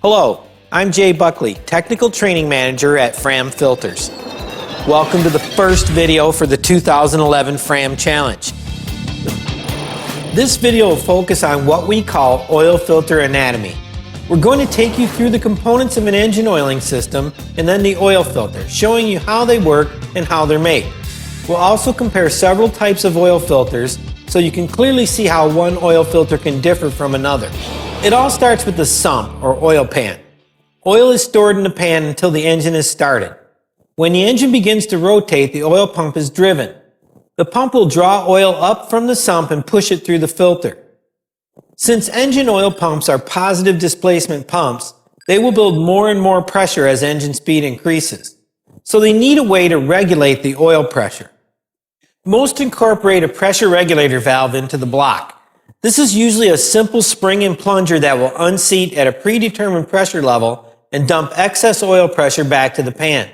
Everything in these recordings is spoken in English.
Hello, I'm Jay Buckley, Technical Training Manager at Fram Filters. Welcome to the first video for the 2011 Fram Challenge. This video will focus on what we call oil filter anatomy. We're going to take you through the components of an engine oiling system and then the oil filter, showing you how they work and how they're made. We'll also compare several types of oil filters so you can clearly see how one oil filter can differ from another. It all starts with the sump or oil pan. Oil is stored in the pan until the engine is started. When the engine begins to rotate, the oil pump is driven. The pump will draw oil up from the sump and push it through the filter. Since engine oil pumps are positive displacement pumps, they will build more and more pressure as engine speed increases. So they need a way to regulate the oil pressure. Most incorporate a pressure regulator valve into the block. This is usually a simple spring and plunger that will unseat at a predetermined pressure level and dump excess oil pressure back to the pan.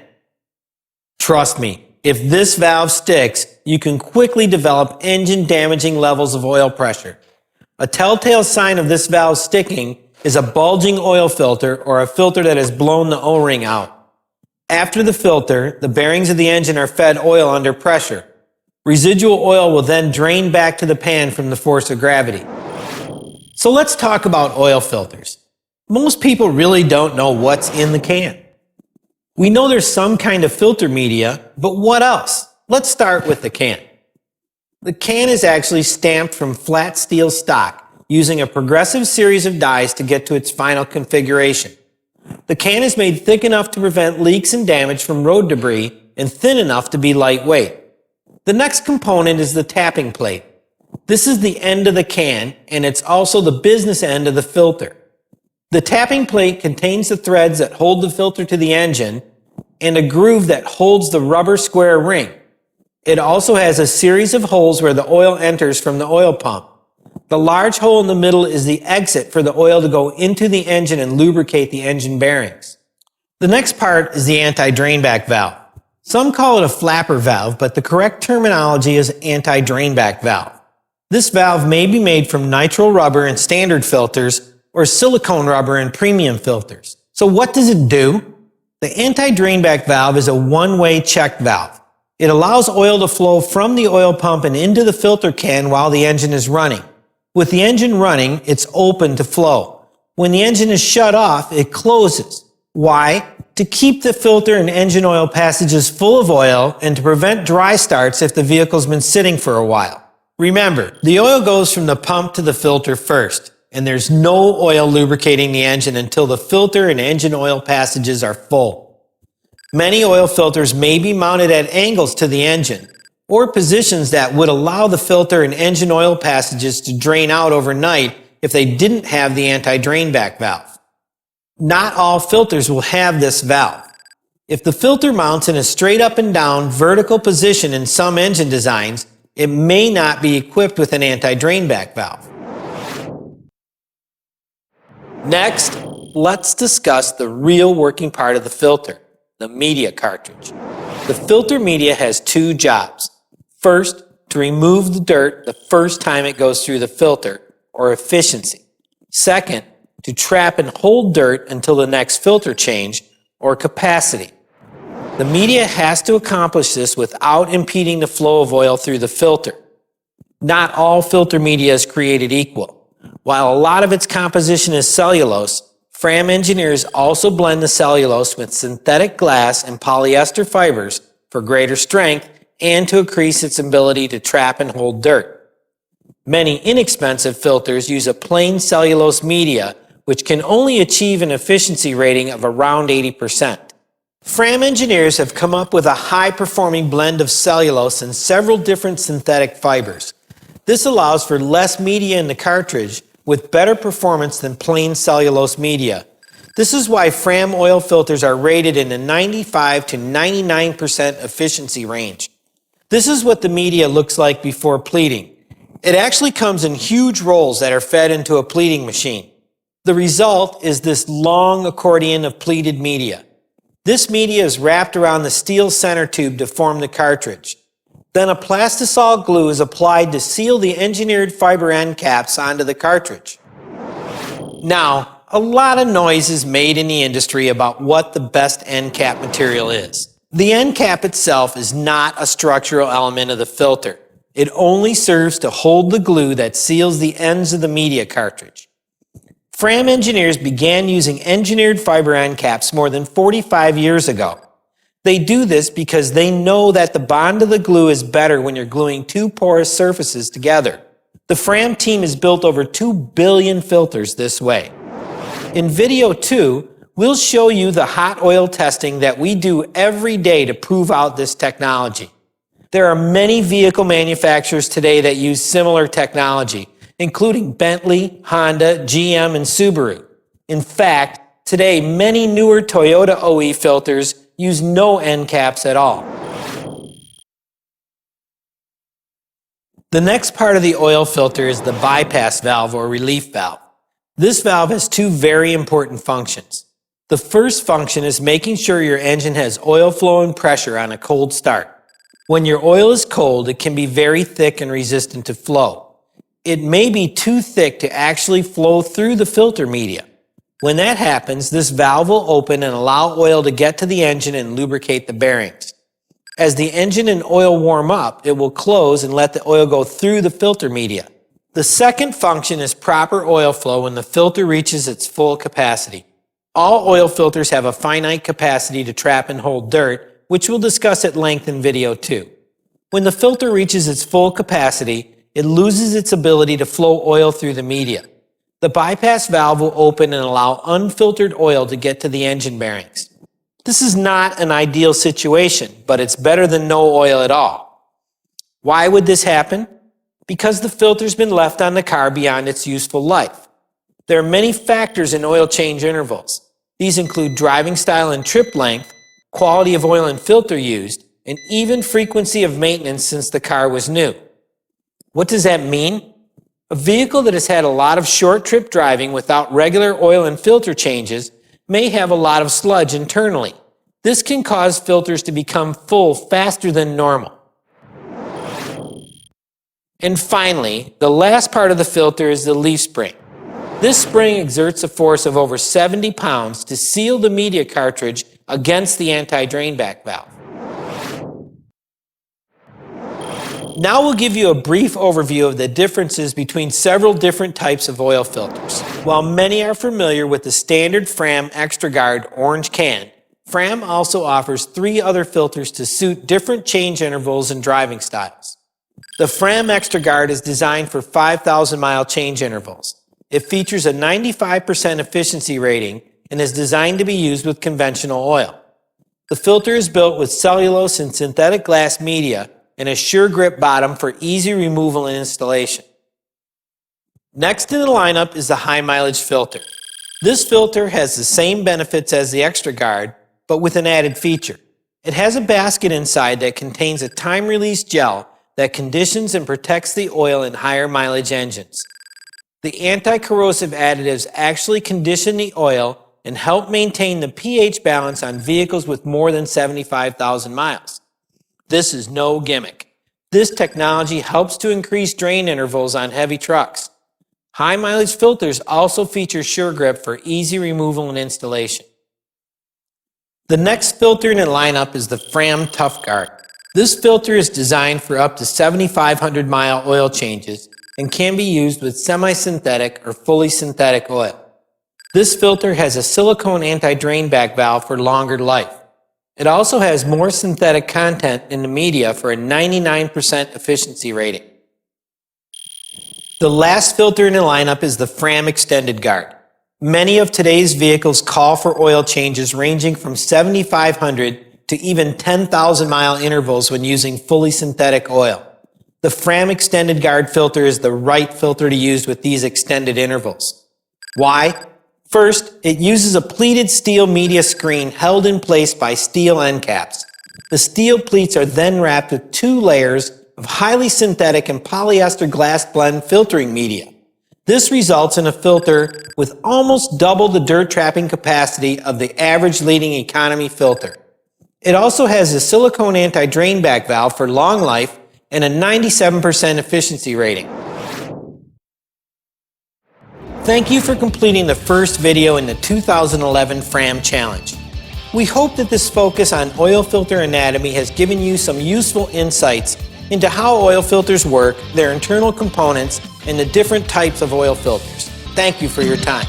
Trust me, if this valve sticks, you can quickly develop engine-damaging levels of oil pressure. A telltale sign of this valve sticking is a bulging oil filter or a filter that has blown the O-ring out. After the filter, the bearings of the engine are fed oil under pressure. Residual oil will then drain back to the pan from the force of gravity. So let's talk about oil filters. Most people really don't know what's in the can. We know there's some kind of filter media, but what else? Let's start with the can. The can is actually stamped from flat steel stock, using a progressive series of dies to get to its final configuration. The can is made thick enough to prevent leaks and damage from road debris and thin enough to be lightweight. The next component is the tapping plate. This is the end of the can, and it's also the business end of the filter. The tapping plate contains the threads that hold the filter to the engine and a groove that holds the rubber square ring. It also has a series of holes where the oil enters from the oil pump. The large hole in the middle is the exit for the oil to go into the engine and lubricate the engine bearings. The next part is the anti-drainback valve. Some call it a flapper valve, but the correct terminology is anti-drainback valve. This valve may be made from nitrile rubber in standard filters or silicone rubber in premium filters. So what does it do? The anti-drainback valve is a one-way check valve. It allows oil to flow from the oil pump and into the filter can while the engine is running. With the engine running, it's open to flow. When the engine is shut off, it closes. Why? To keep the filter and engine oil passages full of oil and to prevent dry starts if the vehicle's been sitting for a while. Remember, the oil goes from the pump to the filter first, and there's no oil lubricating the engine until the filter and engine oil passages are full. Many oil filters may be mounted at angles to the engine, or positions that would allow the filter and engine oil passages to drain out overnight if they didn't have the anti-drainback valve. Not all filters will have this valve. If the filter mounts in a straight up and down vertical position in some engine designs, it may not be equipped with an anti-drainback valve. Next, let's discuss the real working part of the filter, the media cartridge. The filter media has two jobs. First, to remove the dirt the first time it goes through the filter, or efficiency. Second, to trap and hold dirt until the next filter change, or capacity. The media has to accomplish this without impeding the flow of oil through the filter. Not all filter media is created equal. While a lot of its composition is cellulose, Fram engineers also blend the cellulose with synthetic glass and polyester fibers for greater strength and to increase its ability to trap and hold dirt. Many inexpensive filters use a plain cellulose media, which can only achieve an efficiency rating of around 80%. Fram engineers have come up with a high-performing blend of cellulose and several different synthetic fibers. This allows for less media in the cartridge with better performance than plain cellulose media. This is why Fram oil filters are rated in the 95 to 99% efficiency range. This is what the media looks like before pleating. It actually comes in huge rolls that are fed into a pleating machine. The result is this long accordion of pleated media. This media is wrapped around the steel center tube to form the cartridge. Then a plastisol glue is applied to seal the engineered fiber end caps onto the cartridge. Now, A lot of noise is made in the industry about what the best end cap material is. The end cap itself is not a structural element of the filter. It only serves to hold the glue that seals the ends of the media cartridge. Fram engineers began using engineered fiber end caps more than 45 years ago. They do this because they know that the bond of the glue is better when you're gluing two porous surfaces together. The Fram team has built over 2 billion filters this way. In video 2, we'll show you the hot oil testing that we do every day to prove out this technology. There are many vehicle manufacturers today that use similar technology, including Bentley, Honda, GM, and Subaru. In fact, today many newer Toyota OE filters use no end caps at all. The next part of the oil filter is the bypass valve or relief valve. This valve has two very important functions. The first function is making sure your engine has oil flow and pressure on a cold start. When your oil is cold, it can be very thick and resistant to flow. It may be too thick to actually flow through the filter media. When that happens, this valve will open and allow oil to get to the engine and lubricate the bearings. As the engine and oil warm up, it will close and let the oil go through the filter media. The second function is proper oil flow when the filter reaches its full capacity. All oil filters have a finite capacity to trap and hold dirt, which we'll discuss at length in video 2. When the filter reaches its full capacity, it loses its ability to flow oil through the media. The bypass valve will open and allow unfiltered oil to get to the engine bearings. This is not an ideal situation, but it's better than no oil at all. Why would this happen? Because the filter's been left on the car beyond its useful life. There are many factors in oil change intervals. These include driving style and trip length, quality of oil and filter used, and even frequency of maintenance since the car was new. What does that mean? A vehicle that has had a lot of short trip driving without regular oil and filter changes may have a lot of sludge internally. This can cause filters to become full faster than normal. And finally, the last part of the filter is the leaf spring. This spring exerts a force of over 70 pounds to seal the media cartridge against the anti-drainback valve. Now we'll give you a brief overview of the differences between several different types of oil filters. While many are familiar with the standard Fram ExtraGuard orange can, Fram also offers 3 other filters to suit different change intervals and driving styles. The Fram ExtraGuard is designed for 5,000-mile change intervals. It features a 95% efficiency rating and is designed to be used with conventional oil. The filter is built with cellulose and synthetic glass media and a sure grip bottom for easy removal and installation. Next in the lineup is the high mileage filter. This filter has the same benefits as the ExtraGuard, but with an added feature. It has a basket inside that contains a time-release gel that conditions and protects the oil in higher mileage engines. The anti-corrosive additives actually condition the oil and help maintain the pH balance on vehicles with more than 75,000 miles. This is no gimmick. This technology helps to increase drain intervals on heavy trucks. High mileage filters also feature sure grip for easy removal and installation. The next filter in the lineup is the Fram ToughGuard. This filter is designed for up to 7,500 mile oil changes and can be used with semi-synthetic or fully synthetic oil. This filter has a silicone anti-drainback valve for longer life. It also has more synthetic content in the media for a 99% efficiency rating. The last filter in the lineup is the Fram Extended Guard. Many of today's vehicles call for oil changes ranging from 7,500 to even 10,000 mile intervals when using fully synthetic oil. The Fram Extended Guard filter is the right filter to use with these extended intervals. Why? First, it uses a pleated steel media screen held in place by steel end caps. The steel pleats are then wrapped with 2 layers of highly synthetic and polyester glass blend filtering media. This results in a filter with almost double the dirt trapping capacity of the average leading economy filter. It also has a silicone anti-drainback valve for long life and a 97% efficiency rating. Thank you for completing the first video in the 2011 Fram Challenge. We hope that this focus on oil filter anatomy has given you some useful insights into how oil filters work, their internal components, and the different types of oil filters. Thank you for your time.